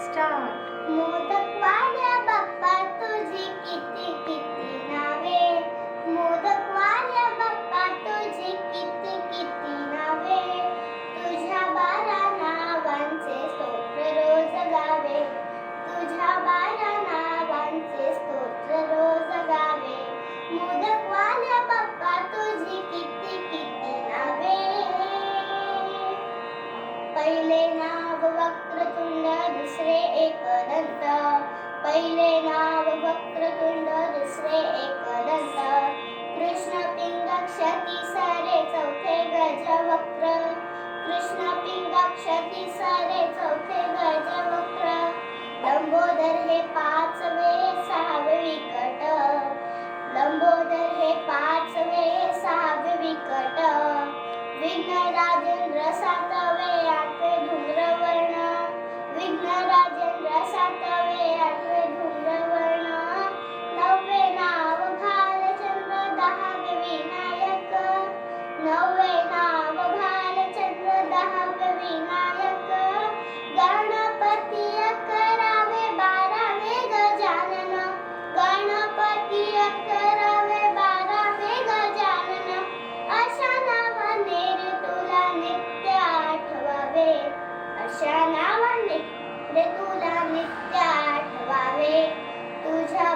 Start. Modak वाल्या बाप्पा तुझी किती किती नावे, मोदक वाल्या बाप्पा तुझी किती किती नावे, तुझ्या 12 नावांचे स्तोत्र रोज गावे, तुझ्या 12 नावांचे स्तोत्र रोज गावे, मोदक वाल्या बाप्पा तुझी किती किती नावे. पहिले नाव वक्रतुंड दुसरे एकदंत, पहिले नाव वक्रतुंड दुसरे एकदंत, कृष्ण पिंगाक्ष तिसरे चौथे गजवक्र, कृष्ण पिंगाक्ष तिसरे चौथे गजवक्र, लंबोदर हे पाचवे सहावे विकट, लंबोदर हे पाचवे सहावे विकट, विघ्नराजेंद्र सातवे आठवे धूम्रवर्ण, विघ्नराजेंद्र सातवे आठवे धूम्रवर्ण, नववे नाव भालचंद्र दहावे विनायक, नववे नाव भालचंद्र दहावे विनायक, गणपती अकरावे 12वे गजानन, गणपती अकरावे 12वे गजानन, अशा नावाने रे तुला नित्य आठवावे, अशा नावाने रे तुला नित्य आठवावे, तुझ्या